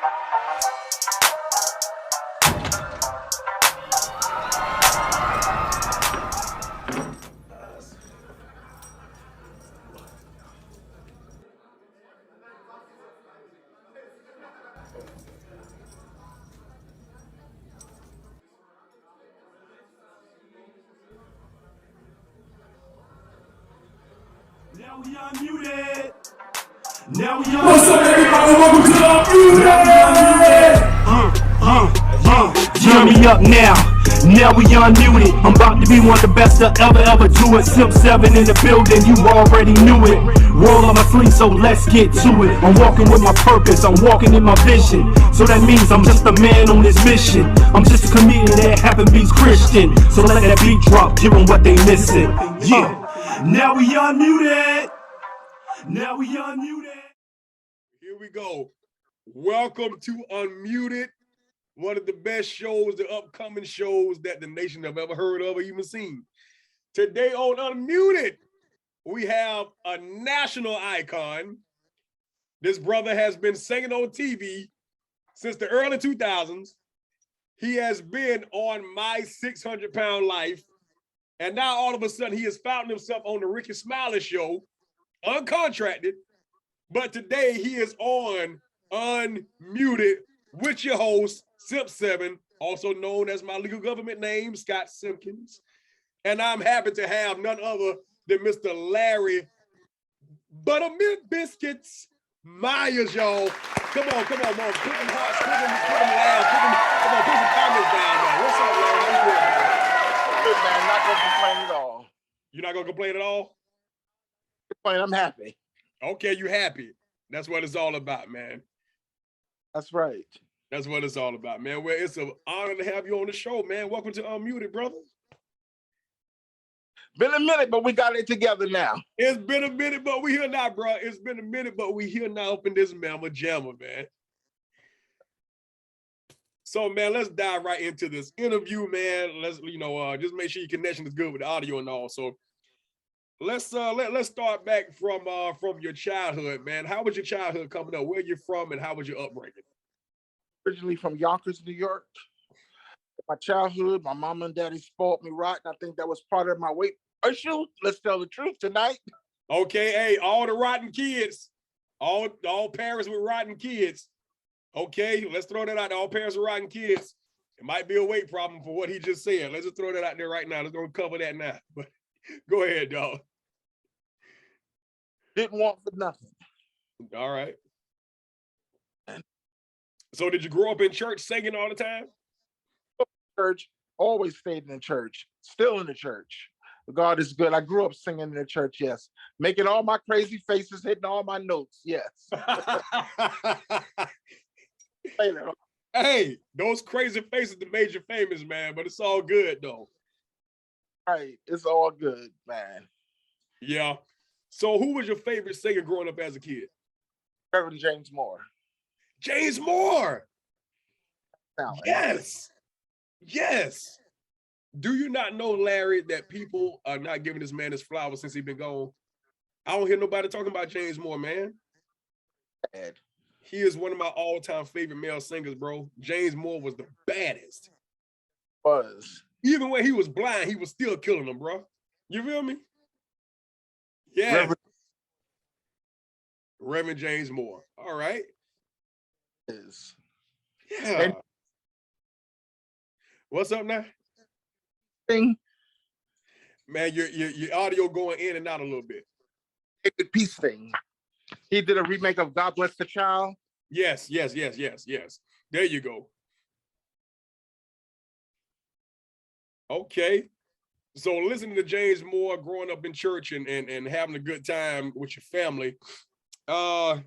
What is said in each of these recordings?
Now we unmuted. Now we unmuted. What's up, everybody? Welcome to Unmuted. Turn me up now. Now we unmuted. I'm about to be one of the best to ever do it. Simp 7 in the building, you already knew it. Roll up my sleeves, so let's get to it. I'm walking with my purpose, I'm walking in my vision. So that means I'm just a man on this mission. I'm just a comedian that happen to be Christian. So let that beat drop, give them what they missing. Yeah. Now we unmuted. Now we unmuted. Here we go. Welcome to Unmuted, one of the best shows, the upcoming shows that the nation have ever heard of or even seen. Today on Unmuted, we have a national icon. This brother has been singing on TV since the early 2000s. He has been on My 600 Pound Life. And now all of a sudden he has found himself on the Rickey Smiley show, uncontracted. But today he is on Unmuted with your host, Simp 7, also known as my legal government name, Scott Simpkins. And I'm happy to have none other than Mr. Larry Buttermilk Biscuits Myers, y'all. Come on, put them hearts, put them loud, come on, put some comments down there. What's up, Larry? How you doing, man? Good, man. I'm not gonna complain at all. You're not gonna complain at all? I'm happy. Okay, you happy. That's what it's all about, man. That's right. That's what it's all about, man. Well, it's an honor to have you on the show, man. Welcome to Unmuted, brother. Been a minute, but we got it together now. It's been a minute, but we here now, bro. It's been a minute, but we here now up in this mamma jamma, man. So, man, let's dive right into this interview, man. Let's, just make sure your connection is good with the audio and all. So, let's start back from your childhood, man. How was your childhood coming up? Where you from, and how was your upbringing? Originally from Yonkers, New York. My childhood, my mom and daddy spoiled me right, and I think that was part of my weight issue. Let's tell the truth tonight. Okay, hey, all the rotten kids, all parents with rotten kids. Okay, let's throw that out there. All parents with rotten kids. It might be a weight problem for what he just said. Let's just throw that out there right now. Let's go cover that now. But go ahead, dog. Didn't want for nothing. All right. So did you grow up in church singing all the time? Church, always stayed in the church, still in the church. God is good. I grew up singing in the church, yes. Making all my crazy faces, hitting all my notes, yes. Hey, those crazy faces that made you famous, man, but it's all good, though. Right, it's all good, man. Yeah. So who was your favorite singer growing up as a kid? Reverend James Moore. James Moore. Yes. Yes. Do you not know, Larry, that people are not giving this man his flowers since he's been gone? I don't hear nobody talking about James Moore, man. Bad. He is one of my all-time favorite male singers, bro. James Moore was the baddest. Even when he was blind, he was still killing them, bro. You feel me? Yeah. Reverend James Moore. All right. Is. Yeah. And what's up now? Thing. Man, your audio going in and out a little bit. The peace thing. He did a remake of God Bless the Child. Yes. There you go. Okay. So listening to James Moore, growing up in church and having a good time with your family, was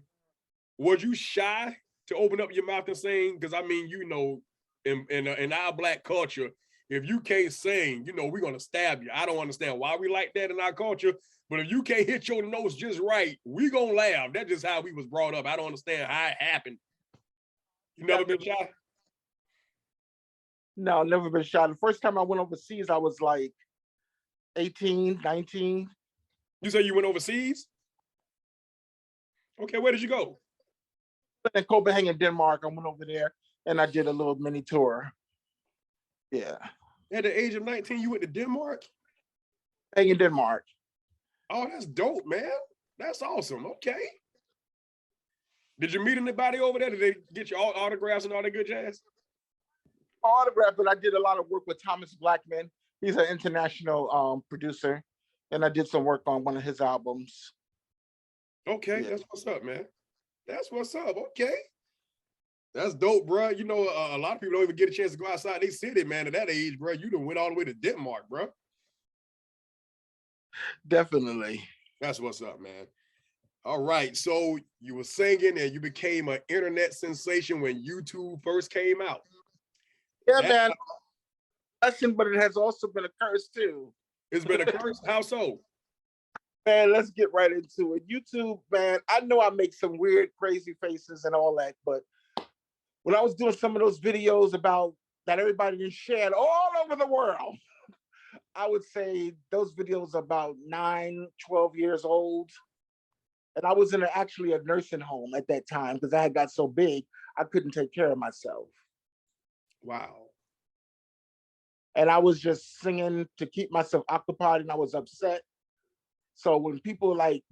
you shy to open up your mouth and sing? Because I mean, in our Black culture, if you can't sing, we're gonna stab you. I don't understand why we like that in our culture, but if you can't hit your notes just right, we gonna laugh. That's just how we was brought up. I don't understand how it happened. You never been shy? No, never been shy. The first time I went overseas, I was like 18, 19. You say you went overseas? Okay, where did you go? In Copenhagen, Denmark. I went over there and I did a little mini tour. Yeah. At the age of 19, you went to Denmark? In Denmark. Oh, that's dope, man. That's awesome. Okay. Did you meet anybody over there? Did they get you all autographs and all that good jazz? Autograph, but I did a lot of work with Thomas Blackman. He's an international producer, and I did some work on one of his albums. Okay, Yeah. that's what's up, man. That's what's up. Okay. That's dope, bro. You know, a lot of people don't even get a chance to go outside their city, man. At that age, bro, you done went all the way to Denmark, bro. Definitely. That's what's up, man. All right. So you were singing and you became an internet sensation when YouTube first came out. Yeah, man. Lesson, but it has also been a curse too. It's been a curse. How so? Man, let's get right into it. YouTube, man, I know I make some weird, crazy faces and all that, but when I was doing some of those videos about that everybody just shared all over the world, I would say those videos about 9, 12 years old. And I was in actually a nursing home at that time because I had got so big, I couldn't take care of myself. Wow. And I was just singing to keep myself occupied, and I was upset. So when people like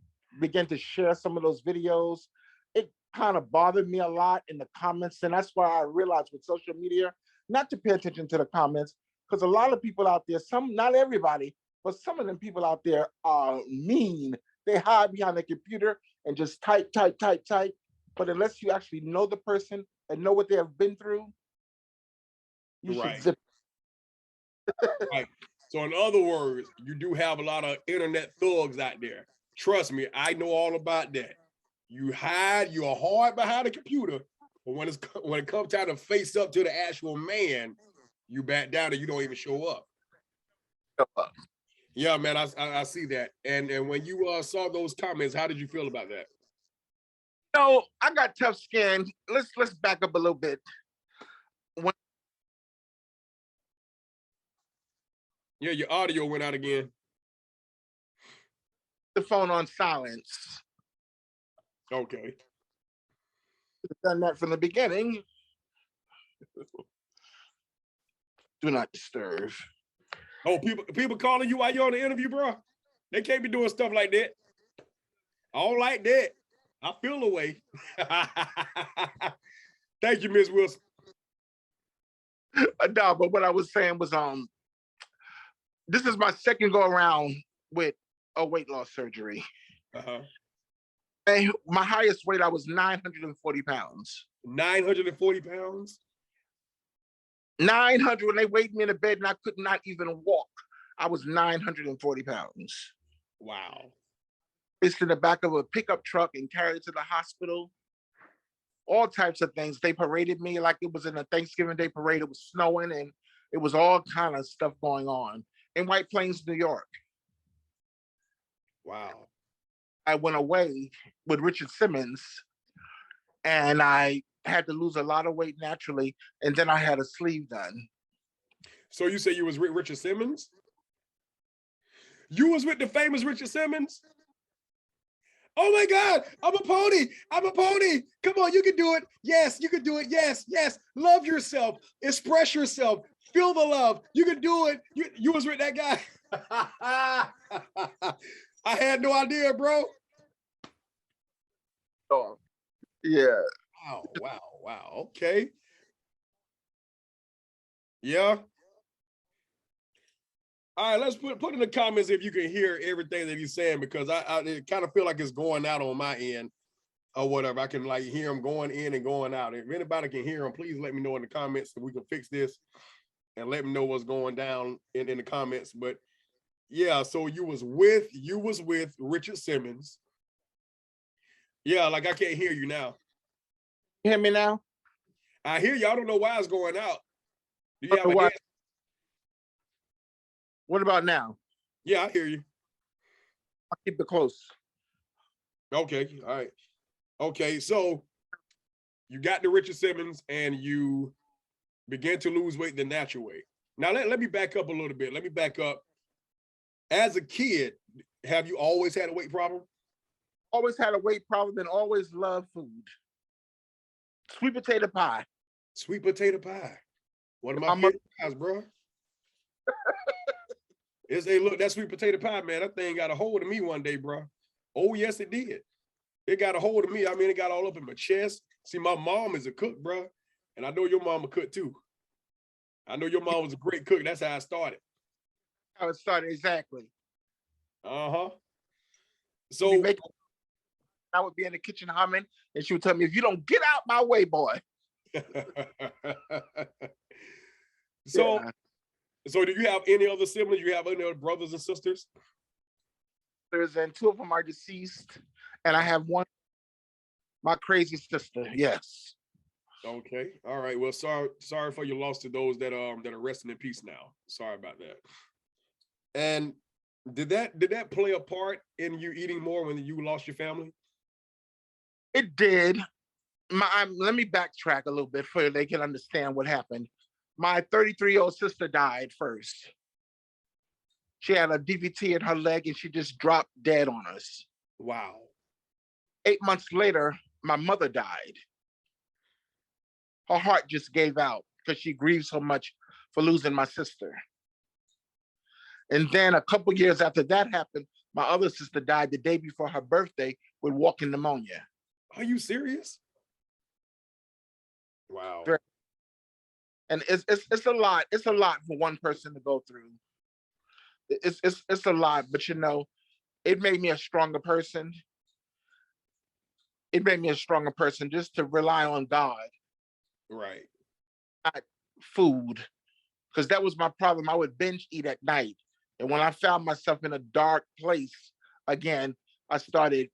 began to share some of those videos, it kind of bothered me a lot in the comments. And that's why I realized with social media, not to pay attention to the comments, because a lot of people out there, some, not everybody, but some of them people out there are mean. They hide behind the computer and just type. But unless you actually know the person and know what they have been through, you should zip. Right. So in other words, you do have a lot of internet thugs out there. Trust me, I know all about that. You hide, you're hard behind the computer, but when it comes time to face up to the actual man, you back down and you don't even show up. Yeah, man, I see that. And when you saw those comments, how did you feel about that? No, I got tough skin. Let's back up a little bit. Yeah, your audio went out again. The phone on silence. Okay. Done that from the beginning. Do not disturb. Oh, people calling you while you're on the interview, bro. They can't be doing stuff like that. I don't like that. I feel the way. Thank you, Miss Wilson. No, but what I was saying was, this is my second go around with a weight loss surgery. And my highest weight, I was 940 pounds. 940 pounds? 900, when they weighed me in the bed and I could not even walk, I was 940 pounds. Wow. It's in the back of a pickup truck and carried to the hospital. All types of things. They paraded me like it was in a Thanksgiving Day parade. It was snowing and it was all kind of stuff going on in White Plains, New York. Wow. I went away with Richard Simmons and I had to lose a lot of weight naturally. And then I had a sleeve done. So you say you was with Richard Simmons? You was with the famous Richard Simmons? Oh my God, I'm a pony. I'm a pony. Come on, you can do it. Yes, you can do it. Yes, yes. Love yourself. Express yourself. Feel the love. You can do it. You was with that guy. I had no idea, bro. Oh, yeah. Wow. Okay. Yeah. All right, let's put in the comments if you can hear everything that he's saying, because I kind of feel like it's going out on my end or whatever. I can like hear him going in and going out. If anybody can hear him, please let me know in the comments so we can fix this and let me know what's going down in the comments. But yeah, so you was with Richard Simmons. Yeah, like I can't hear you now. You hear me now? I hear you. I don't know why it's going out. Do you have a head? What about now? Yeah, I hear you. I'll keep it close. Okay, all right. Okay, so you got the Richard Simmons and you began to lose weight the natural way. Now, let me back up a little bit. Let me back up. As a kid, have you always had a weight problem? Always had a weight problem and always loved food. Sweet potato pie. Sweet potato pie. One of my My mother- favorite pies, bro. Hey, look, that sweet potato pie, man, that thing got a hold of me one day, bro. Oh, yes, it did. It got a hold of me. I mean, it got all up in my chest. See, my mom is a cook, bro. And I know your mom a cook too. I know your mom was a great cook. That's how I started. How it started, exactly. Uh-huh. We'd be So, making, I would be in the kitchen humming, and she would tell me, if you don't get out my way, boy. so, Yeah. so do you have any other siblings? You have any other brothers and sisters? And two of them are deceased, and I have one, my crazy sister. Yes. Okay. All right. Well, sorry for your loss to those that are resting in peace now. Sorry about that. And did that play a part in you eating more when you lost your family? It did. Let me backtrack a little bit so they can understand what happened. My 33-year-old sister died first. She had a DVT in her leg and she just dropped dead on us. Wow. 8 months later, my mother died. Her heart just gave out because she grieved so much for losing my sister. And then a couple years after that happened, my other sister died the day before her birthday with walking pneumonia. Are you serious? Wow. And it's a lot. It's a lot for one person to go through. It's a lot, but you know, it made me a stronger person. It made me a stronger person just to rely on God. Right. Not food, because that was my problem. I would binge eat at night. And when I found myself in a dark place again, I started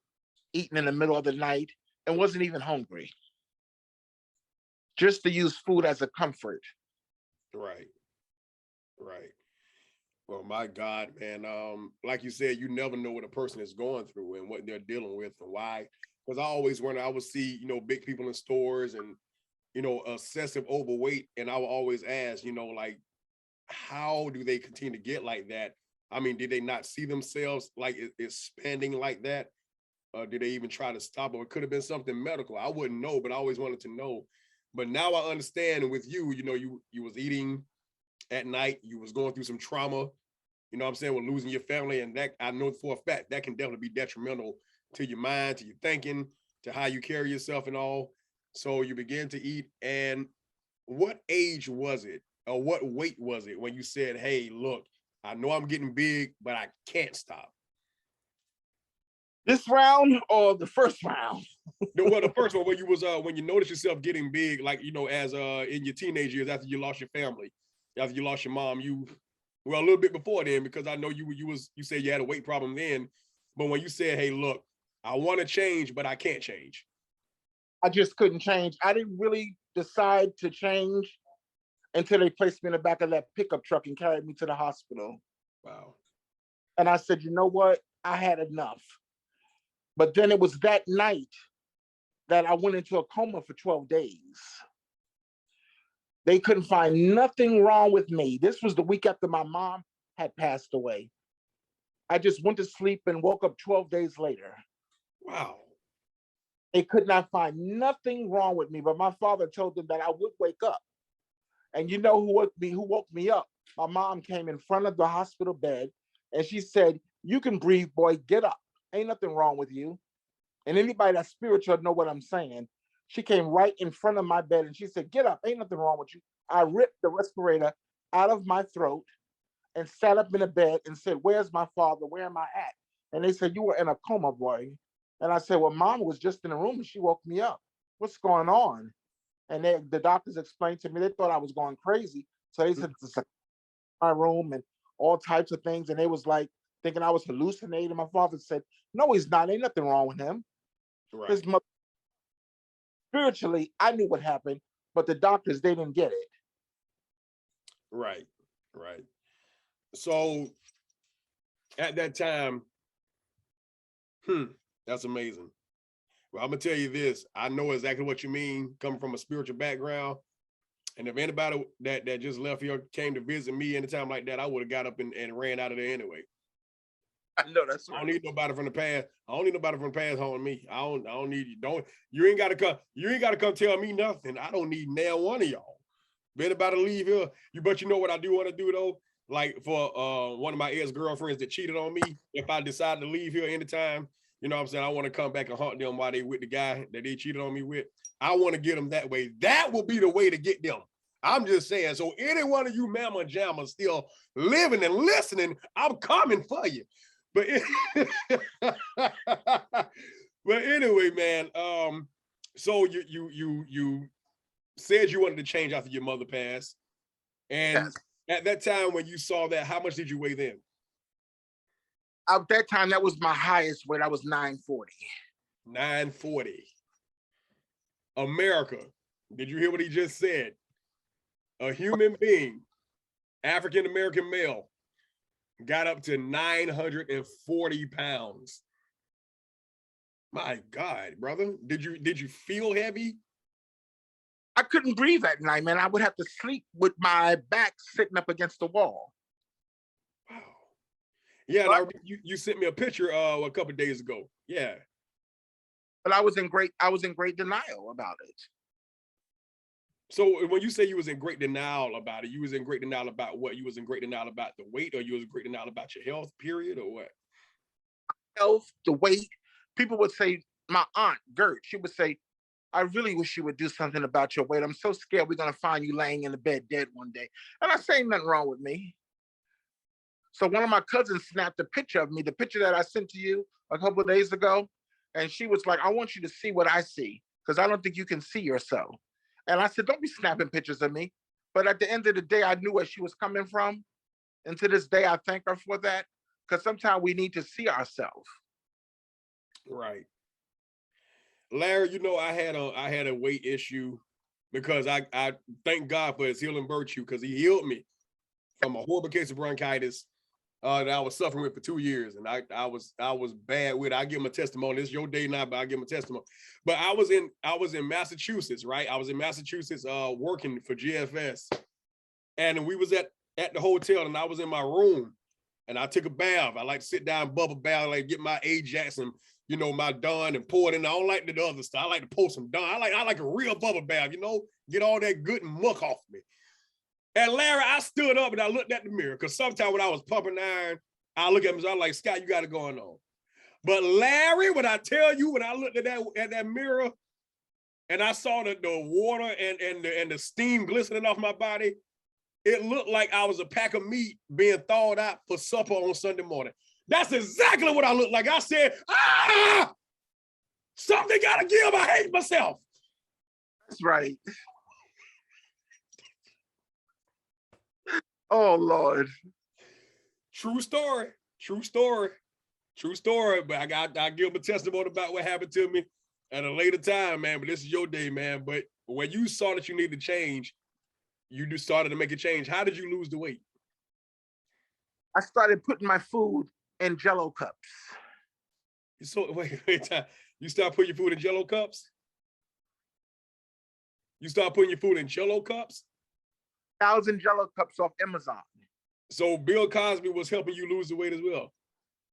eating in the middle of the night and wasn't even hungry. Just to use food as a comfort. Right. Right. Well, my God, man. Like you said, you never know what a person is going through and what they're dealing with and why. Because I always wonder, I would see, big people in stores and, excessive overweight. And I would always ask, like, how do they continue to get like that? I mean, did they not see themselves like expanding like that? Did they even try to stop? Or it could have been something medical. I wouldn't know, but I always wanted to know. But now I understand with you, you was eating at night, you was going through some trauma, what I'm saying, with losing your family. And that I know for a fact that can definitely be detrimental to your mind, to your thinking, to how you carry yourself and all. So you began to eat. And what age was it or what weight was it when you said, hey, look, I know I'm getting big, but I can't stop? This round or the first round? Well, the first one when you noticed yourself getting big, like, as in your teenage years after you lost your family, after you lost your mom, a little bit before then, because I know you said you had a weight problem then, but when you said, hey, look, I want to change, but I can't change. I just couldn't change. I didn't really decide to change until they placed me in the back of that pickup truck and carried me to the hospital. Wow. And I said, you know what? I had enough. But then it was that night that I went into a coma for 12 days. They couldn't find nothing wrong with me. This was the week after my mom had passed away. I just went to sleep and woke up 12 days later. Wow. They could not find nothing wrong with me, but my father told them that I would wake up. And you know who woke me up? My mom came in front of the hospital bed and she said, you can breathe, boy, get up. Ain't nothing wrong with you. And anybody that's spiritual know what I'm saying. She came right in front of my bed and she said, get up, ain't nothing wrong with you. I ripped the respirator out of my throat and sat up in the bed and said, where's my father? Where am I at? And they said, you were in a coma, boy. And I said, well, mom was just in the room and she woke me up. What's going on? And the doctors explained to me, they thought I was going crazy. So they said, it's my room and all types of things. And they was like, thinking I was hallucinating. My father said, no, he's not. Ain't nothing wrong with him. Right. His mother, spiritually, I knew what happened, but the doctors, they didn't get it. Right. Right. So at that time, that's amazing. Well, I'm gonna tell you this. I know exactly what you mean, coming from a spiritual background. And if anybody that just left here came to visit me anytime like that, I would have got up and ran out of there anyway. I know that's I right. don't need nobody from the past. I don't need nobody from the past haunting me. I don't need you. You ain't gotta come tell me nothing. I don't need now one of y'all. Better about to leave here. But you know what I do want to do though? Like for one of my ex-girlfriends that cheated on me, if I decide to leave here anytime, you know what I'm saying? I want to come back and haunt them while they with the guy that they cheated on me with. I want to get them that way. That will be the way to get them. I'm just saying. So any one of you mama jammas still living and listening, I'm coming for you. But but anyway, man. So you said you wanted to change after your mother passed, and Yes. at that time when you saw that, how much did you weigh then? At that time, that was my highest weight. I was 940. 940. America. Did you hear what he just said? A human being, African American male, got up to 940 pounds. My God, brother. Did you feel heavy? I couldn't breathe at night, man. I would have to sleep with my back sitting up against the wall. Wow. Yeah, and you sent me a picture a couple of days ago. Yeah. But I was in great denial about it. So when you say you was in great denial about it, you was in great denial about what? You was in great denial about the weight, or you was in great denial about your health, period, or what? Health, the weight. People would say, my aunt, Gert, she would say, I really wish you would do something about your weight. I'm so scared we're going to find you laying in the bed dead one day. And I say nothing wrong with me. So one of my cousins snapped a picture of me, the picture that I sent to you a couple of days ago. And she was like, I want you to see what I see, because I don't think you can see yourself. And I said, don't be snapping pictures of me. But at the end of the day, I knew where she was coming from. And to this day, I thank her for that, because sometimes we need to see ourselves. Right. Larry, you know, I had a weight issue because I thank God for his healing virtue, because he healed me from a horrible case of bronchitis that I was suffering with for 2 years. And I was bad with it. I give him a testimony. It's your day now, but I give him a testimony. But I was in Massachusetts, right? I was in Massachusetts working for GFS. And we was at the hotel, and I was in my room, and I took a bath. I like to sit down, bubble bath, like get my Ajax and, you know, my Dawn and pour it in. I don't like the other stuff. I like to pour some Dawn. I like a real bubble bath, you know, get all that good muck off me. And Larry, I stood up and I looked at the mirror, because sometimes when I was pumping iron, I look at him and I'm like, Scott, you got it going on. But Larry, when I tell you, when I looked at that mirror and I saw the water and the steam glistening off my body, it looked like I was a pack of meat being thawed out for supper on Sunday morning. That's exactly what I looked like. I said, something gotta give. I hate myself. That's right. Oh, Lord. True story. True story. True story. But I give a testimony about what happened to me at a later time, man. But this is your day, man. But when you saw that you need to change, you just started to make a change. How did you lose the weight? I started putting my food in Jell-O cups. So wait, you start putting your food in Jell-O cups? You start putting your food in Jell-O cups? 1,000 Jell-O cups off Amazon. So Bill Cosby was helping you lose the weight as well.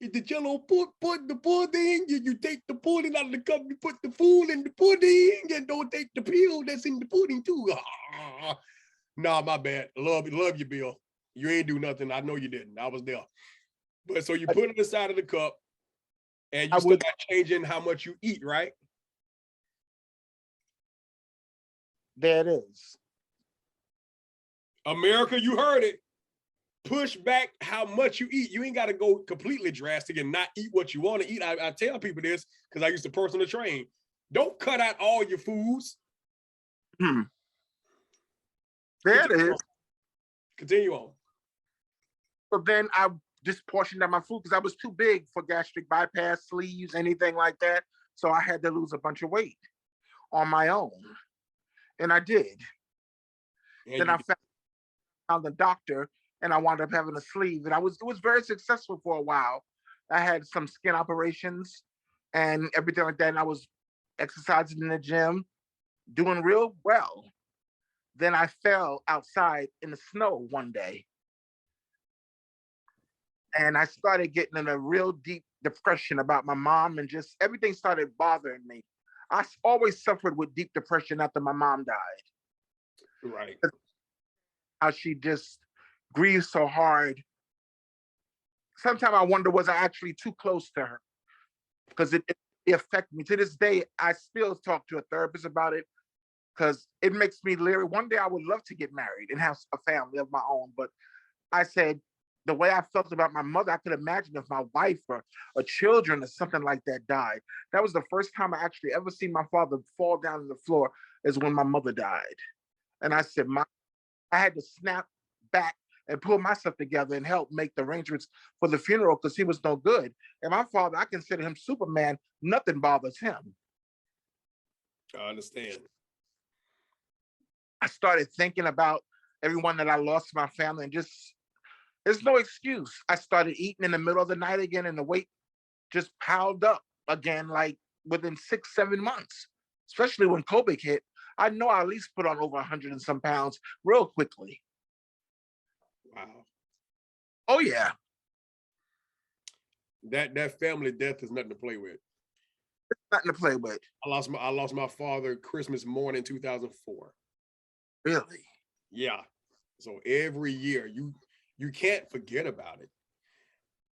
The Jell-O put the pudding, you take the pudding out of the cup, you put the food in the pudding, and don't take the pill that's in the pudding too. Nah, my bad. Love you, Bill. You ain't do nothing. I know you didn't. I was there. But so you put it inside of the cup, and you start changing how much you eat, right? There it is. America, you heard it. Push back how much you eat. You ain't got to go completely drastic and not eat what you want to eat. I tell people this because I used to personally train. Don't cut out all your foods. There Continue it is. on. Continue on. So then I just portioned out my food because I was too big for gastric bypass, sleeves, anything like that. So I had to lose a bunch of weight on my own. And I did. And then I found the doctor, and I wound up having a sleeve. And it was very successful for a while. I had some skin operations and everything like that. And I was exercising in the gym, doing real well. Then I fell outside in the snow one day. And I started getting in a real deep depression about my mom, and just everything started bothering me. Always suffered with deep depression after my mom died. Right. How she just grieved so hard. Sometimes I wonder, was I actually too close to her? Because it affected me. To this day, I still talk to a therapist about it because it makes me leery. One day I would love to get married and have a family of my own. But I said, the way I felt about my mother, I could imagine if my wife or children or something like that died. That was the first time I actually ever seen my father fall down on the floor, is when my mother died. And I said, I had to snap back and pull myself together and help make the arrangements for the funeral, because he was no good. And my father, I consider him Superman. Nothing bothers him. I understand. I started thinking about everyone that I lost in my family, and just, there's no excuse. I started eating in the middle of the night again, and the weight just piled up again, like within 6-7 months, especially when COVID hit. I know I at least put on over 100 and some pounds real quickly. Wow. Oh yeah. That family death is nothing to play with. It's nothing to play with. I lost my father Christmas morning 2004. Really? Yeah. So every year you can't forget about it.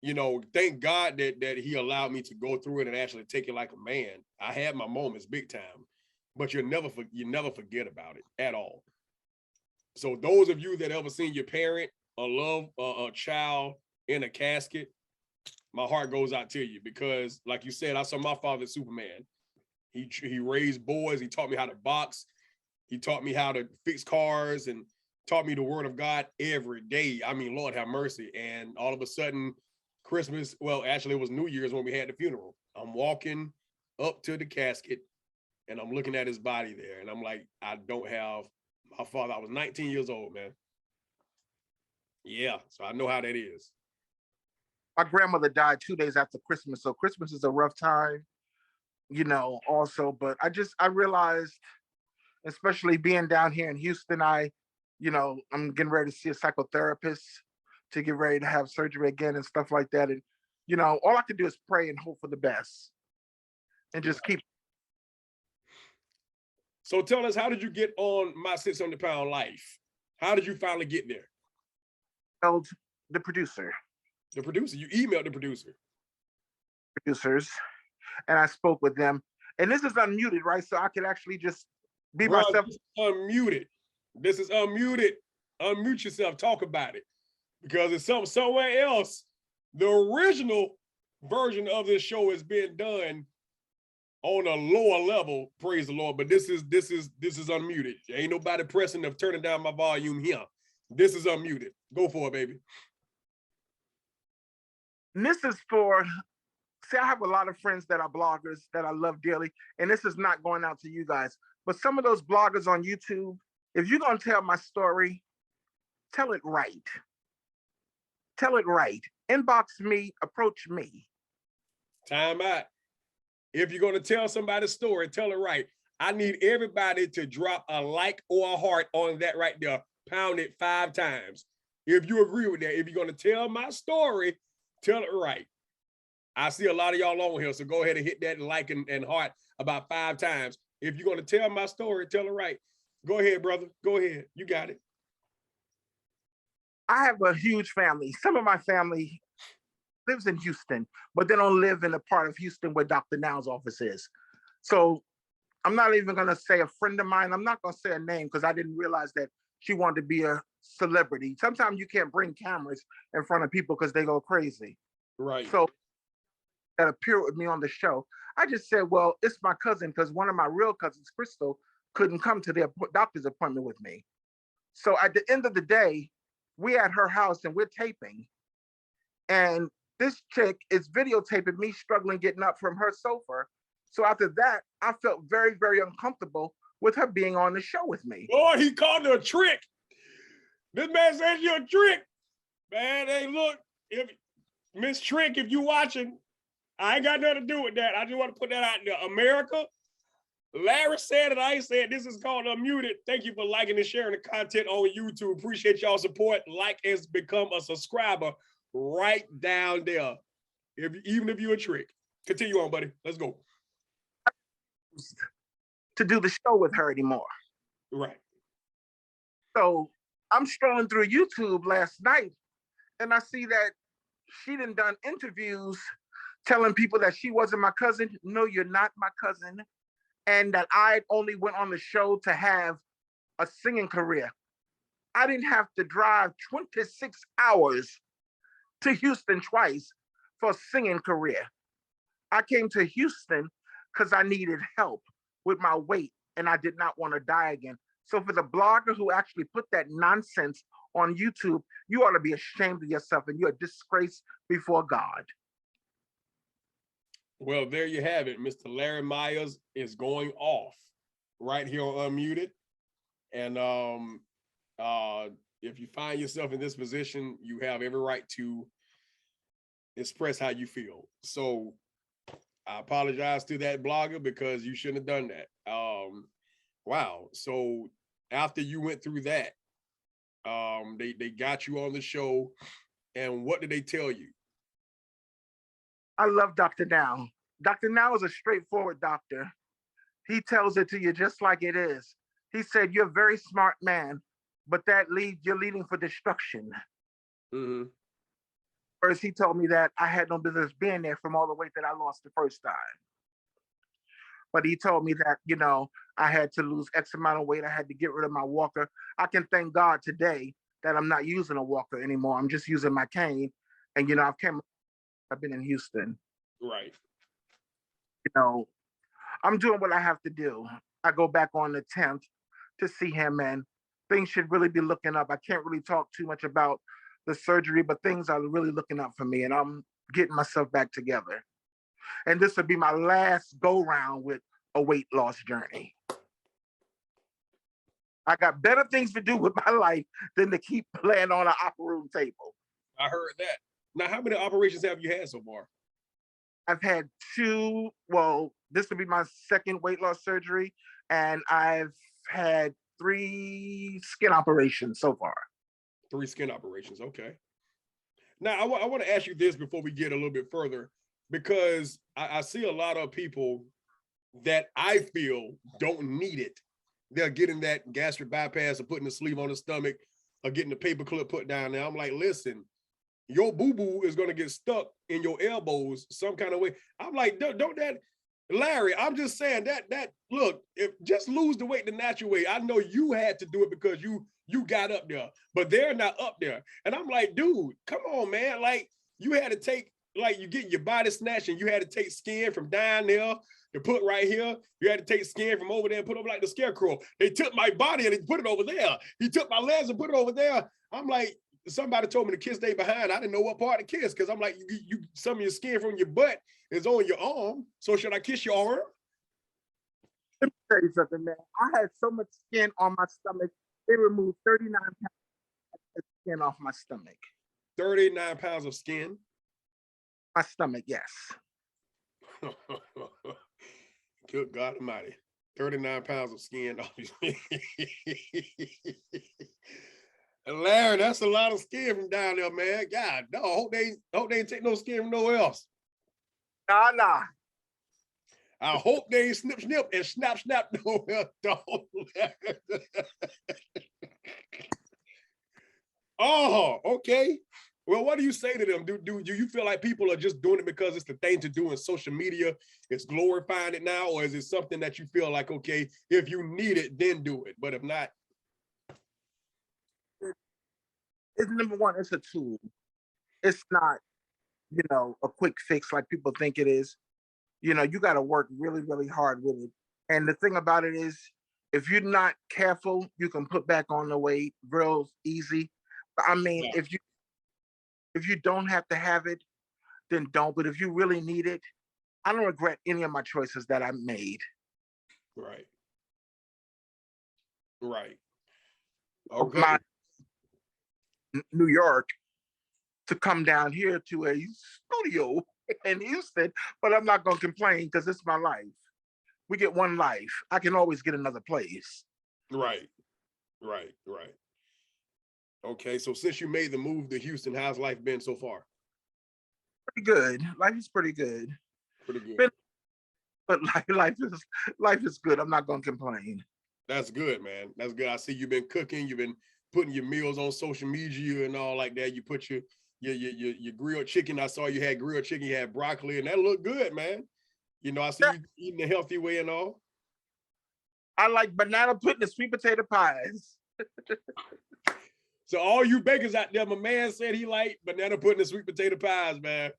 You know, thank God that he allowed me to go through it and actually take it like a man. I had my moments big time, but you never forget about it at all. So those of you that ever seen your parent or love a child in a casket, my heart goes out to you, because like you said, I saw my father as Superman. He raised boys. He taught me how to box. He taught me how to fix cars and taught me the word of God every day. I mean, Lord have mercy. And all of a sudden, Christmas, well, actually it was New Year's when we had the funeral. I'm walking up to the casket and I'm looking at his body there. And I'm like, I don't have my father. I was 19 years old, man. Yeah, so I know how that is. My grandmother died 2 days after Christmas, so Christmas is a rough time, also. But I realized, especially being down here in Houston, I'm getting ready to see a psychotherapist to get ready to have surgery again and stuff like that. And, all I can do is pray and hope for the best and just keep. So tell us, how did you get on My 600 Pound Life? How did you finally get there? The producer. The producer. You emailed the producers, and I spoke with them. And this is unmuted, right? So I could actually just be myself. Unmuted. This is unmuted. Unmute yourself. Talk about it, because it's somewhere else. The original version of this show is being done on a lower level. Praise the Lord. But this is unmuted. Ain't nobody pressing of turning down my volume here. This is unmuted. Go for it, baby. And this is for, see, I have a lot of friends that are bloggers that I love dearly, and this is not going out to you guys. But some of those bloggers on YouTube, if you're going to tell my story, tell it right. Tell it right. Inbox me, approach me. Time out. If you're going to tell somebody's story, tell it right. I need everybody to drop a like or a heart on that right there. Pound it 5 times. If you agree with that, if you're going to tell my story, tell it right. I see a lot of y'all on here, so go ahead and hit that like and heart about 5 times. If you're going to tell my story, tell it right. Go ahead, brother. Go ahead. You got it. I have a huge family. Some of my family lives in Houston, but they don't live in the part of Houston where Dr. Now's office is. So I'm not even going to say a friend of mine. I'm not going to say a name because I didn't realize that she wanted to be a celebrity. Sometimes you can't bring cameras in front of people because they go crazy. Right. So that appeared with me on the show, I just said, well, it's my cousin, because one of my real cousins, Crystal, couldn't come to their doctor's appointment with me. So at the end of the day, we at her house and we're taping. And this chick is videotaping me struggling getting up from her sofa. So after that, I felt very, very uncomfortable with her being on the show with me. Boy, he called her a trick. This man says you're a trick. Man, hey, look, if Miss Trick, if you watching, I ain't got nothing to do with that. I just want to put that out there. America, Larry said it, I said, this is called Unmuted. Thank you for liking and sharing the content on YouTube. Appreciate y'all support. Like and become a subscriber right down there. Even if you're a trick. Continue on, buddy. Let's go. To do the show with her anymore. Right. So I'm strolling through YouTube last night and I see that she done interviews telling people that she wasn't my cousin. No, you're not my cousin. And that I only went on the show to have a singing career. I didn't have to drive 26 hours to Houston twice for a singing career. I came to Houston because I needed help with my weight and I did not want to die again. So for the blogger who actually put that nonsense on YouTube, you ought to be ashamed of yourself and you're a disgrace before God. Well, there you have it. Mr. Larry Myers is going off right here on Unmuted. And if you find yourself in this position, you have every right to express how you feel. So I apologize to that blogger because you shouldn't have done that. Wow. So after you went through that, they got you on the show. And what did they tell you? I love Dr. Now. Dr. Now is a straightforward doctor. He tells it to you just like it is. He said, you're a very smart man, but you're leading for destruction. Mm-hmm. First, he told me that I had no business being there from all the weight that I lost the first time. But he told me that, I had to lose X amount of weight. I had to get rid of my walker. I can thank God today that I'm not using a walker anymore. I'm just using my cane. And, I've been in Houston. Right. I'm doing what I have to do. I go back on the 10th to see him, and things should really be looking up. I can't really talk too much about the surgery, but things are really looking up for me, and I'm getting myself back together. And this will be my last go round with a weight loss journey. I got better things to do with my life than to keep laying on an operating table. I heard that. Now, how many operations have you had so far? I've had 2. Well, this will be my second weight loss surgery, and I've had 3 skin operations so far. 3 skin operations. Okay. Now, I want to ask you this before we get a little bit further, because I see a lot of people that I feel don't need it. They're getting that gastric bypass or putting the sleeve on the stomach or getting the paper clip put down there. I'm like, listen, your boo-boo is going to get stuck in your elbows some kind of way. I'm like, don't that, Larry, I'm just saying that look, if just lose the weight the natural way. I know you had to do it because you got up there, but they're not up there. And I'm like, dude, come on, man. Like, you had to take, like, you get your body snatched and you had to take skin from down there to put right here. You had to take skin from over there and put over like the scarecrow. They took my body and they put it over there. He took my legs and put it over there. I'm like, somebody told me to kiss they behind. I didn't know what part to kiss because I'm like, you some of your skin from your butt is on your arm. So should I kiss your arm? Let me tell you something, man. I had so much skin on my stomach. They removed 39 pounds of skin off my stomach. 39 pounds of skin? My stomach, yes. Good God Almighty. 39 pounds of skin. Larry, that's a lot of skin from down there, man. God, no, hope they ain't take no skin from nowhere else. Nah. I hope they ain't snip and snap nowhere. Oh, okay. Well, what do you say to them? Do you feel like people are just doing it because it's the thing to do in social media? It's glorifying it now, or is it something that you feel like, okay, if you need it, then do it, but if not? It's number one, it's a tool. It's not, a quick fix like people think it is. You got to work really, really hard with it. And the thing about it is, if you're not careful, you can put back on the weight real easy. I mean, yeah. If you don't have to have it, then don't. But if you really need it, I don't regret any of my choices that I made. Right. Okay. New York to come down here to a studio in Houston, but I'm not going to complain because it's my life. We get one life. I can always get another place. Right. Okay, so since you made the move to Houston, how's life been so far? Pretty good. Life is pretty good. Pretty good. But life is good. I'm not gonna complain. That's good, man. That's good. I see you've been cooking. You've been putting your meals on social media and all like that. You put your grilled chicken. I saw you had grilled chicken. You had broccoli, and that looked good, man. You know, I see you eating a healthy way and all. I like banana pudding and sweet potato pies. So all you bakers out there, my man said he liked banana pudding and sweet potato pies, man.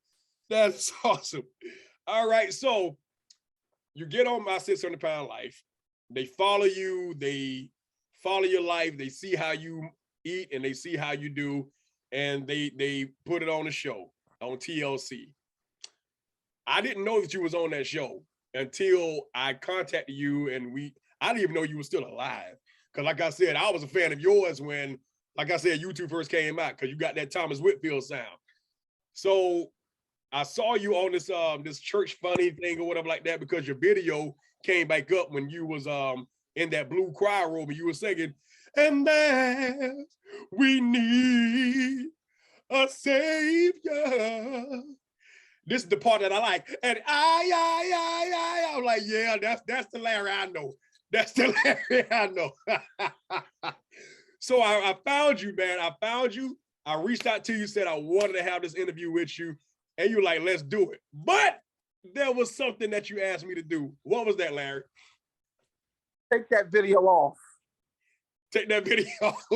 That's awesome. All right, so you get on My 600-Pound Life. They follow you. They follow your life. They see how you eat and they see how you do, and they put it on the show on TLC. I didn't know that you was on that show until I contacted you, and I didn't even know you were still alive. Because like I said, I was a fan of yours when, like I said, YouTube first came out, because you got that Thomas Whitfield sound. So I saw you on this church funny thing or whatever like that, because your video came back up when you was in that blue choir room and you were singing, and as we need a savior. This is the part that I like. And I'm like, yeah, that's the Larry I know. That's the Larry I know. So I found you, man. I found you. I reached out to you, said I wanted to have this interview with you. And you're like, let's do it. But there was something that you asked me to do. What was that, Larry? Take that video off. Take that video off.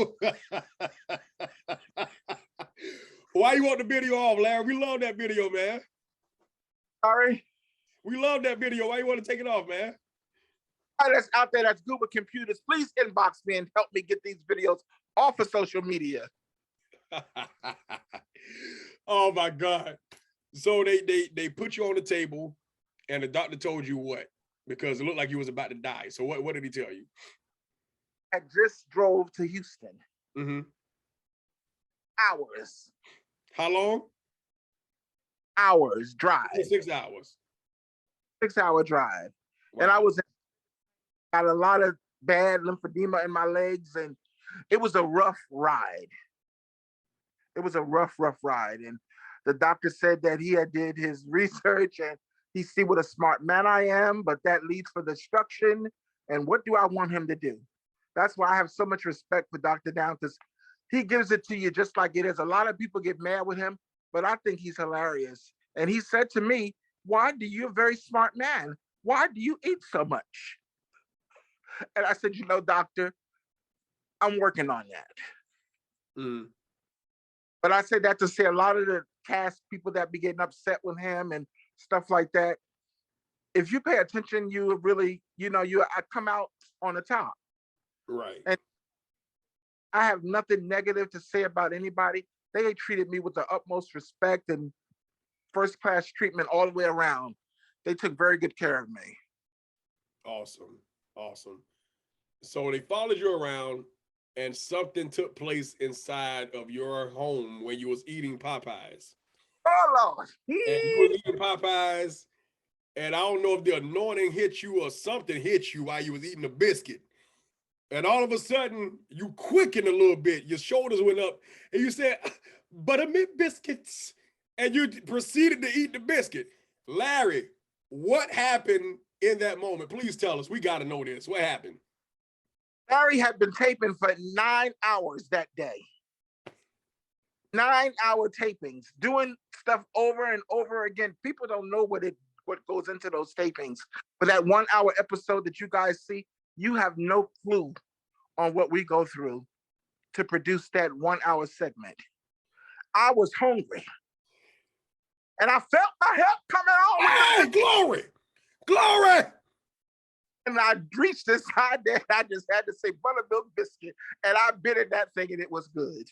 Why you want the video off, Larry? We love that video, man. Sorry? We love that video. Why you want to take it off, man? That's out there that's good with computers. Please inbox me and help me get these videos off of social media. Oh my God. So they put you on the table and the doctor told you what? Because it looked like you was about to die. So what did he tell you? I just drove to Houston. Mm-hmm. Hours. How long? Hours drive. 6 hours. 6-hour drive. Wow. And I got a lot of bad lymphedema in my legs, and it was a rough ride. It was a rough ride. And the doctor said that he had did his research and he see what a smart man I am, but that leads for destruction. And what do I want him to do? That's why I have so much respect for Dr. Down, because he gives it to you just like it is. A lot of people get mad with him, but I think he's hilarious. And he said to me, you're a very smart man. Why do you eat so much? And I said, doctor, I'm working on that. Mm. But I say that to say a lot of the cast people that be getting upset with him and stuff like that, if you pay attention, you really, I come out on the top. Right. And I have nothing negative to say about anybody. They treated me with the utmost respect and first-class treatment all the way around. They took very good care of me. Awesome. So they followed you around and something took place inside of your home when you was eating Popeyes. Oh, Lord. And you was eating Popeyes, and I don't know if the anointing hit you or something hit you while you was eating a biscuit. And all of a sudden, you quickened a little bit. Your shoulders went up, and you said, buttermilk biscuits. And you proceeded to eat the biscuit. Larry, what happened in that moment? Please tell us. We got to know this. What happened? Larry had been taping for 9 hours that day. 9-hour tapings, doing stuff over and over again. People don't know what goes into those tapings. For that 1-hour episode that you guys see, you have no clue on what we go through to produce that 1-hour segment. I was hungry. And I felt my help coming on. Hey, glory. And I reached this side there, and I just had to say buttermilk biscuit. And I bit in that thing, and it was good.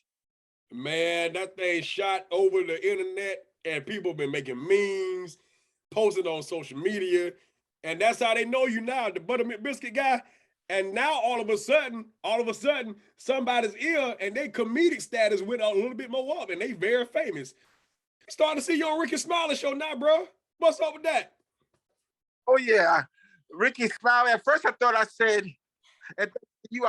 Man, that thing shot over the internet, and people been making memes, posting on social media. And that's how they know you now, the buttermilk biscuit guy. And now all of a sudden, somebody's ear and their comedic status went a little bit more up, and they very famous. Starting to see you on Rickey Smiley show now, bro. What's up with that? Oh, yeah. Rickey Smiley. At first, I thought I said, I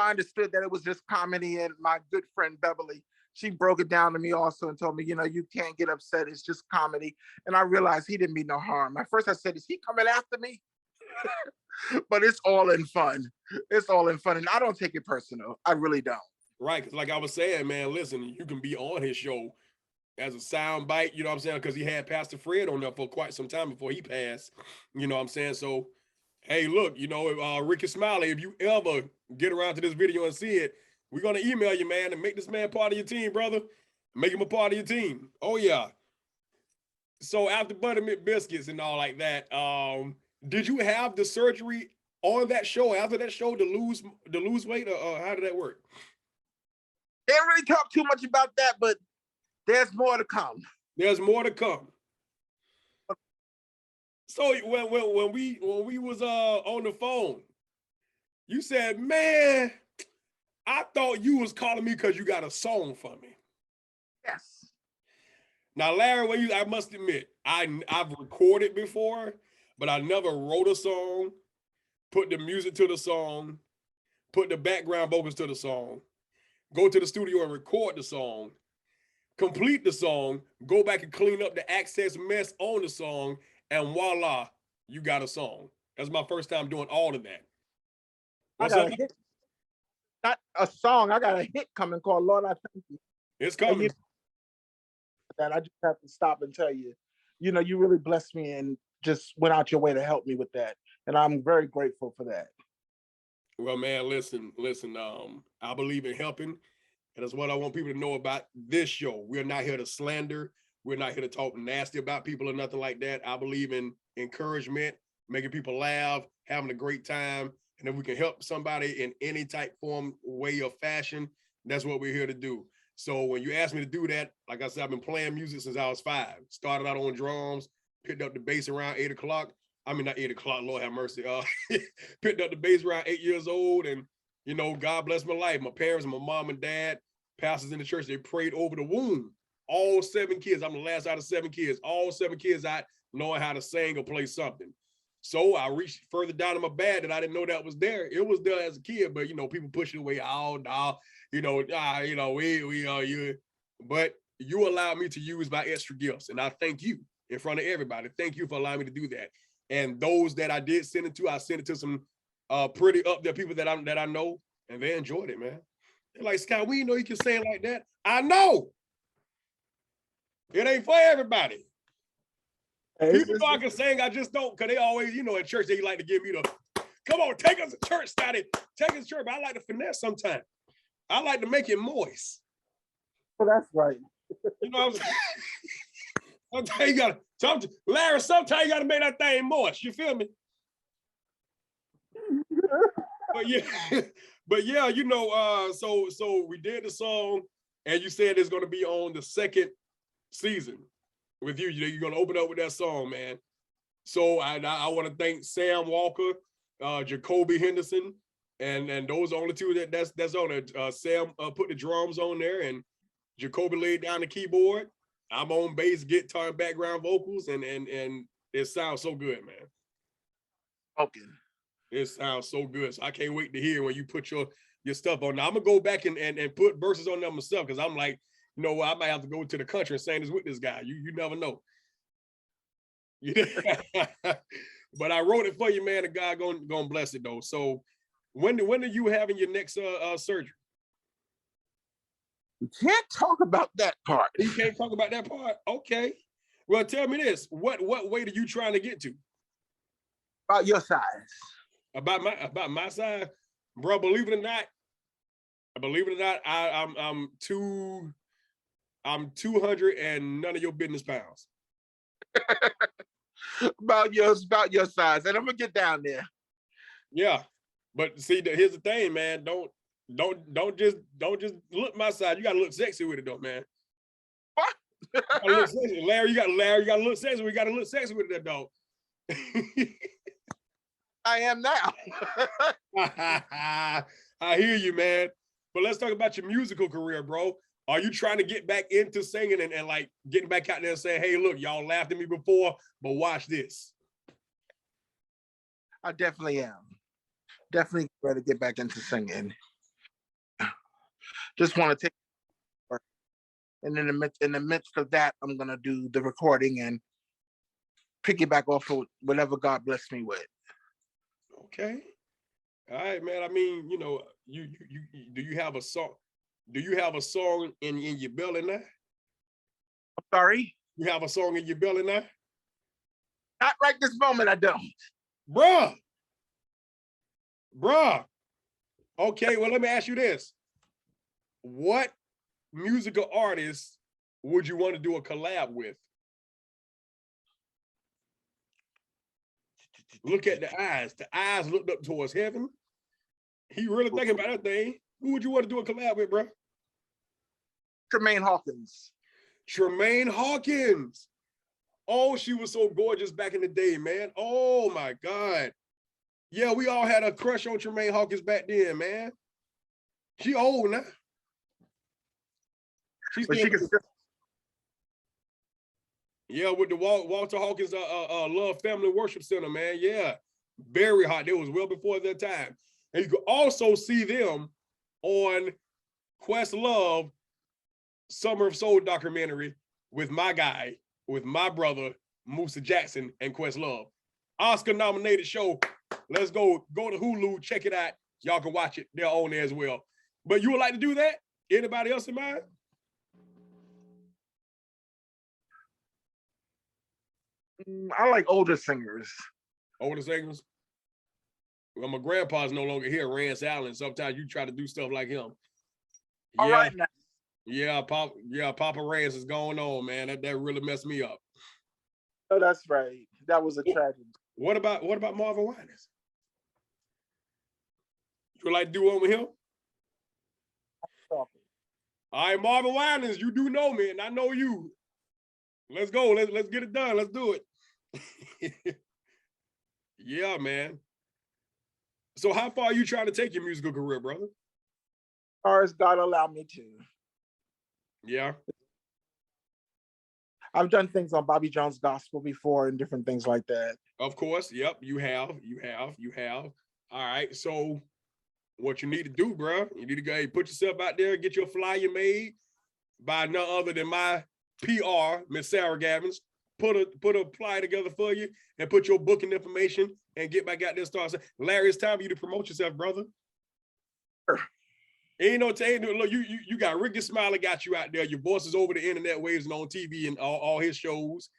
understood that it was just comedy, and my good friend Beverly she broke it down to me also and told me, you know, you can't get upset. It's just comedy. And I realized he didn't mean no harm. At first I said, is he coming after me? But it's all in fun. It's all in fun. And I don't take it personal. I really don't. Right. Because like I was saying, man, listen, you can be on his show as a sound bite, you know what I'm saying? Because he had Pastor Fred on there for quite some time before he passed. You know what I'm saying? So, hey, look, you know, Rickey Smiley, if you ever get around to this video and see it, we're going to email you, man, and make this man part of your team, brother. Make him a part of your team. Oh, yeah. So after Buttermilk Biscuits and all like that, did you have the surgery on that show, after that show, to lose weight, or how did that work? Can't really talk too much about that, but there's more to come. There's more to come. So when we was on the phone, you said, man, I thought you was calling me because you got a song for me. Yes. Now, Larry, I must admit, I've recorded before, but I never wrote a song, put the music to the song, put the background vocals to the song, go to the studio and record the song, complete the song, go back and clean up the access mess on the song, and voila, you got a song. That's my first time doing all of that. What's up? Not a song. I got a hit coming called Lord, I Thank You. It's coming. That I just have to stop and tell you, you know, you really blessed me and just went out your way to help me with that. And I'm very grateful for that. Well, man, listen, I believe in helping. And that's what I want people to know about this show. We're not here to slander. We're not here to talk nasty about people or nothing like that. I believe in encouragement, making people laugh, having a great time. And if we can help somebody in any type, form, way, or fashion, that's what we're here to do. So when you ask me to do that, like I said, I've been playing music since I was 5. Started out on drums, picked up the bass around 8 o'clock. I mean, not 8 o'clock, Lord have mercy. Picked up the bass around 8 years old. And, you know, God bless my life. My parents, my mom and dad, pastors in the church, they prayed over the womb. All 7 kids, I'm the last out of 7 kids. All 7 kids out knowing how to sing or play something. So I reached further down in my bag that I didn't know that was there. It was there as a kid, but, you know, people push it away. Oh, no, you. But you allowed me to use my extra gifts. And I thank you in front of everybody. Thank you for allowing me to do that. And those that I did send it to, I sent it to some pretty up there people that I know, and they enjoyed it, man. They're like, Scott, we know you can sing like that. I know. It ain't for everybody. People know I can sing, I just don't, because they always, you know, at church, they like to give me the, come on, take us to church, Scotty. Take us to church. But I like to finesse sometimes. I like to make it moist. Well, that's right. You know what I'm saying? Sometimes you gotta, Larry, sometimes you gotta make that thing moist. You feel me? But yeah, you know, so we did the song, and you said it's gonna be on the 2nd season with you. You're gonna open up with that song, man. So I want to thank Sam Walker, Jacoby Henderson, and those are only 2 that's on it. Sam put the drums on there, and Jacoby laid down the keyboard. I'm on bass, guitar, and background vocals, and it sounds so good, man. Okay. It sounds so good. So I can't wait to hear when you put your stuff on. Now I'm gonna go back and put verses on them myself, because I'm like, you know, I might have to go to the country and sing this with this guy. You never know. But I wrote it for you, man. And God gonna bless it though. So when are you having your next surgery? We can't talk about that part. You can't talk about that part? Okay. Well, tell me this. What weight are you trying to get to? About your size. About my size? Bro, believe it or not, I'm 200 and none of your business pounds. about your size. And I'm gonna get down there. Yeah. But see, here's the thing, man. Don't just look my size. You gotta look sexy with it though, man. What? Larry, you gotta look sexy. We gotta look sexy with that dog. I am now. I hear you, man. But let's talk about your musical career, bro. Are you trying to get back into singing and like getting back out there and saying, hey, look, y'all laughed at me before, but watch this? I definitely am. Definitely ready to get back into singing. Just want to take And in the midst of that, I'm gonna do the recording and piggyback off of whatever God bless me with. Okay. All right, man. I mean, you know, you do you have a song? Do you have a song in your belly now? I'm sorry? You have a song in your belly now? Not right this moment, I don't. Bruh. Okay, well, let me ask you this. What musical artist would you want to do a collab with? Look at the eyes. The eyes looked up towards heaven. He really thinking about that thing. Who would you want to do a collab with, bro? Tremaine Hawkins. Tremaine Hawkins. Oh, she was so gorgeous back in the day, man. Oh my God. Yeah, we all had a crush on Tremaine Hawkins back then, man. She old now. But she can still. Yeah, with the Walter Hawkins Love Family Worship Center, man. Yeah, very hot. It was well before their time. And you could also see them on Questlove Summer of Soul documentary with my guy, with my brother, Musa Jackson and Questlove. Oscar nominated show. Let's go to Hulu, check it out. Y'all can watch it. They're on there as well. But you would like to do that? Anybody else in mind? I like older singers. Older singers? Well, my grandpa's no longer here, Rance Allen. Sometimes you try to do stuff like him. All right now. Yeah, Papa Rance is going on, man. That really messed me up. Oh, that's right. That was a tragedy. What about Marvin Winans? You would like to do one with him? All right, Marvin Winans, you do know me, and I know you. Let's go. Let's get it done. Let's do it. Yeah, man. So how far are you trying to take your musical career, brother? As far as God allow me to. Yeah. I've done things on Bobby Jones Gospel before and different things like that. Of course. Yep. You have. All right. So what you need to do, bro, you need to go put yourself out there, get your flyer made by none other than my PR, Miss Sarah Gavins. Put a flyer together for you and put your booking information and get back out there and start. Larry, it's time for you to promote yourself, brother. Sure. Ain't no telling. Look, you got Rickey Smiley got you out there. Your voice is over the internet waves and on TV and all his shows.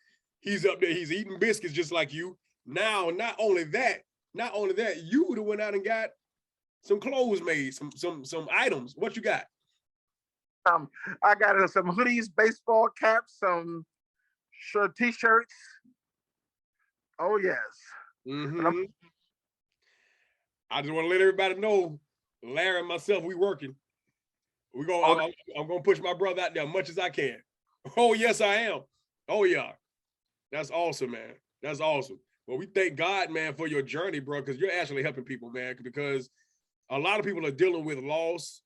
He's up there. He's eating biscuits just like you. Now, not only that, you would have went out and got some clothes made, some items. What you got? I got some hoodies, baseball caps, some t-shirts. Oh yes. Mm-hmm. I just want to let everybody know, Larry and myself, we working. I'm gonna push my brother out there as much as I can. Oh yes, I am. Oh yeah, that's awesome, man. That's awesome. Well, we thank God, man, for your journey, bro, because you're actually helping people, man. Because a lot of people are dealing with loss,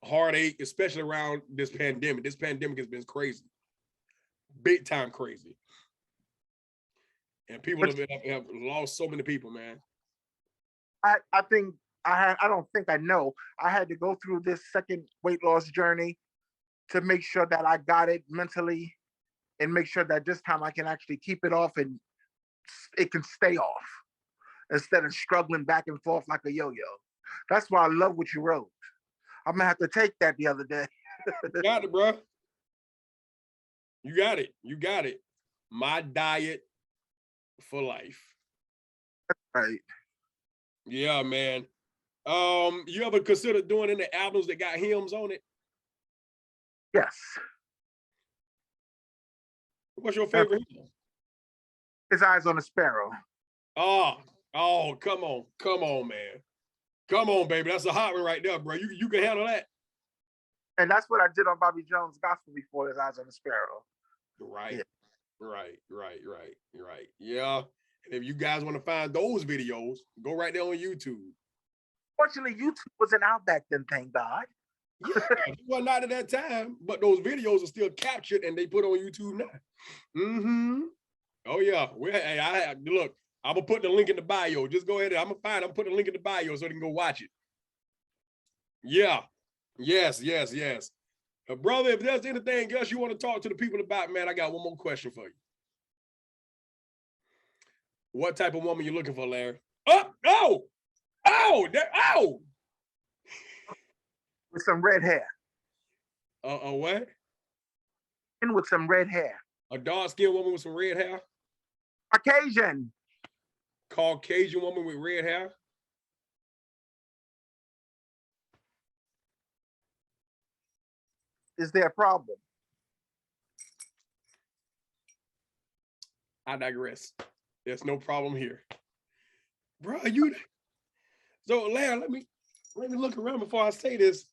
heartache, especially around this pandemic. This pandemic has been crazy, big time crazy, and people have lost so many people, man. I had to go through this second weight loss journey to make sure that I got it mentally and make sure that this time I can actually keep it off and it can stay off instead of struggling back and forth like a yo-yo. That's why I love what you wrote. I'm gonna have to take that the other day. You got it, bro. You got it. My diet for life. Right. Yeah, man. You ever consider doing any albums that got hymns on it? Yes. What's your favorite hymn? His Eyes on a Sparrow. Oh, come on, man. Come on, baby. That's a hot one right there, bro. You can handle that. And that's what I did on Bobby Jones Gospel before, His Eyes on a Sparrow. Right. Yeah. Right. Yeah. And if you guys want to find those videos, go right there on YouTube. Fortunately, YouTube wasn't out back then, thank God. Yeah, it wasn't out at that time, but those videos are still captured and they put on YouTube now. Mm-hmm. Oh yeah. Look, I'm gonna put the link in the bio. Just go ahead. I'm gonna put the link in the bio so they can go watch it. Yeah. Yes. Brother, if there's anything else you want to talk to the people about, man, I got one more question for you. What type of woman you looking for, Larry? Oh! With some red hair. What? And with some red hair. A dark-skinned woman with some red hair? Caucasian. Caucasian woman with red hair? Is there a problem? I digress. There's no problem here. Bro, so Larry, let me look around before I say this.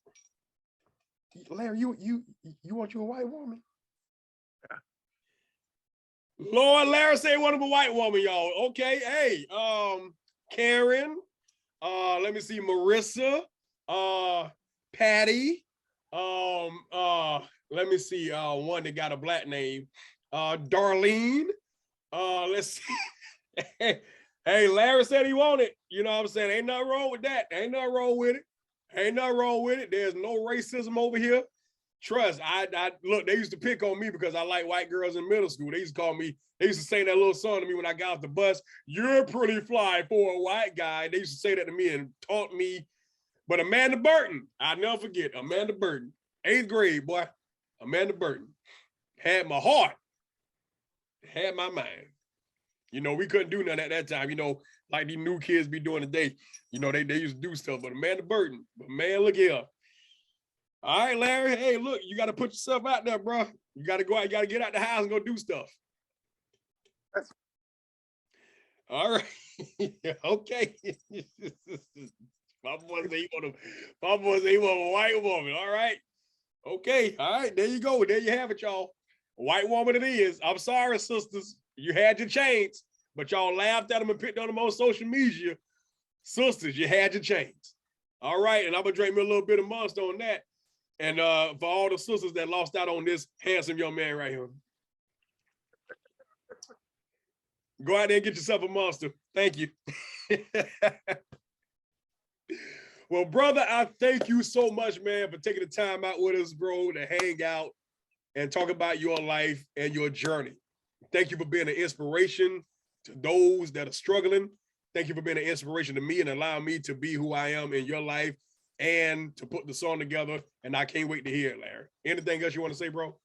Larry, you want you a white woman? Lord, Larry say want him a white woman, y'all. Okay, hey, Karen, let me see, Marissa, Patty, let me see, one that got a black name, Darlene, let's see. Hey, Larry said he wanted, you know what I'm saying? Ain't nothing wrong with that. Ain't nothing wrong with it. Ain't nothing wrong with it. There's no racism over here. Trust, I look, they used to pick on me because I like white girls in middle school. They used to say that little song to me when I got off the bus. You're pretty fly for a white guy. They used to say that to me and taught me. But Amanda Burton, I'll never forget, Amanda Burton, 8th grade, boy. Amanda Burton had my heart, had my mind. You know, we couldn't do nothing at that time, you know, like these new kids be doing today. You know, they used to do stuff, but Amanda Burton, but man, look here. All right, Larry, hey, look, you got to put yourself out there, bro. You got to go out, you got to get out the house and go do stuff. All right, okay. My boy say he want a white woman, all right? Okay, all right, there you go. There you have it, y'all. A white woman it is. I'm sorry, sisters. You had your chance, but y'all laughed at them and picked on them on social media. Sisters, you had your chance. All right, and I'm going to drink me a little bit of Monster on that. And for all the sisters that lost out on this handsome young man right here. Go out there and get yourself a Monster. Thank you. Well, brother, I thank you so much, man, for taking the time out with us, bro, to hang out and talk about your life and your journey. Thank you for being an inspiration to those that are struggling. Thank you for being an inspiration to me and allowing me to be who I am in your life and to put the song together. And I can't wait to hear it, Larry. Anything else you want to say, bro?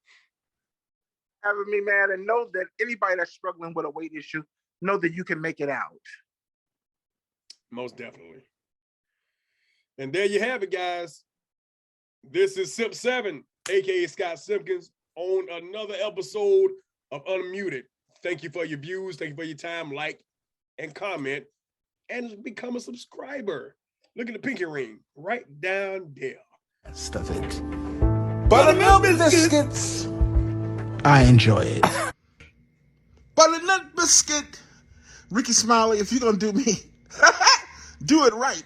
Having me, man, and know that anybody that's struggling with a weight issue, know that you can make it out. Most definitely. And there you have it, guys. This is Simp 7, aka Scott Simpkins, on another episode of Unmuted. Thank you for your views. Thank you for your time. Like and comment and become a subscriber. Look at the pinky ring right down there. Stuff it. Buttermilk biscuits. I enjoy it. Butternut biscuit. Rickey Smiley, if you're gonna do me, do it right.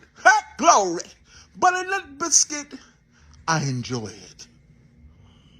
Glory. Butternut biscuit. I enjoy it.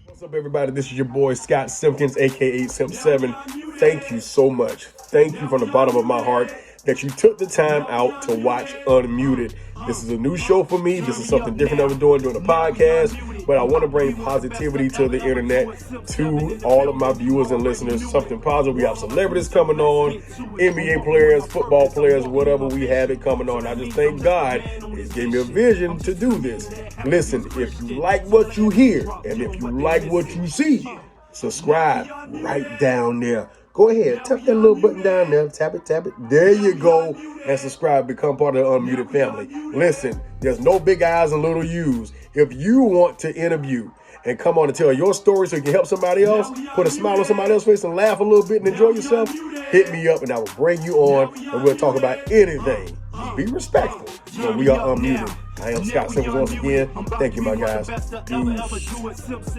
What's up, everybody? This is your boy Scott Simpkins, aka Simp 7. Thank you so much. Thank you from the bottom of my heart that you took the time out to watch Unmuted. This is a new show for me. This is something different that we're doing a podcast, but I want to bring positivity to the internet, to all of my viewers and listeners, something positive. We have celebrities coming on, NBA players, football players, whatever, we have it coming on. I just thank God He gave me a vision to do this. Listen, if you like what you hear and if you like what you see, subscribe right down there. Go ahead, tap that little button down there, tap it. There you go, and subscribe, become part of the Unmuted family. Listen, there's no big eyes and little U's. If you want to interview and come on and tell your story so you can help somebody else, put a smile on somebody else's face and laugh a little bit and enjoy yourself, hit me up and I will bring you on and we'll talk about anything. Just be respectful. So we are Unmuted. I am Scott Simpkins once again. Thank you, my guys. Peace.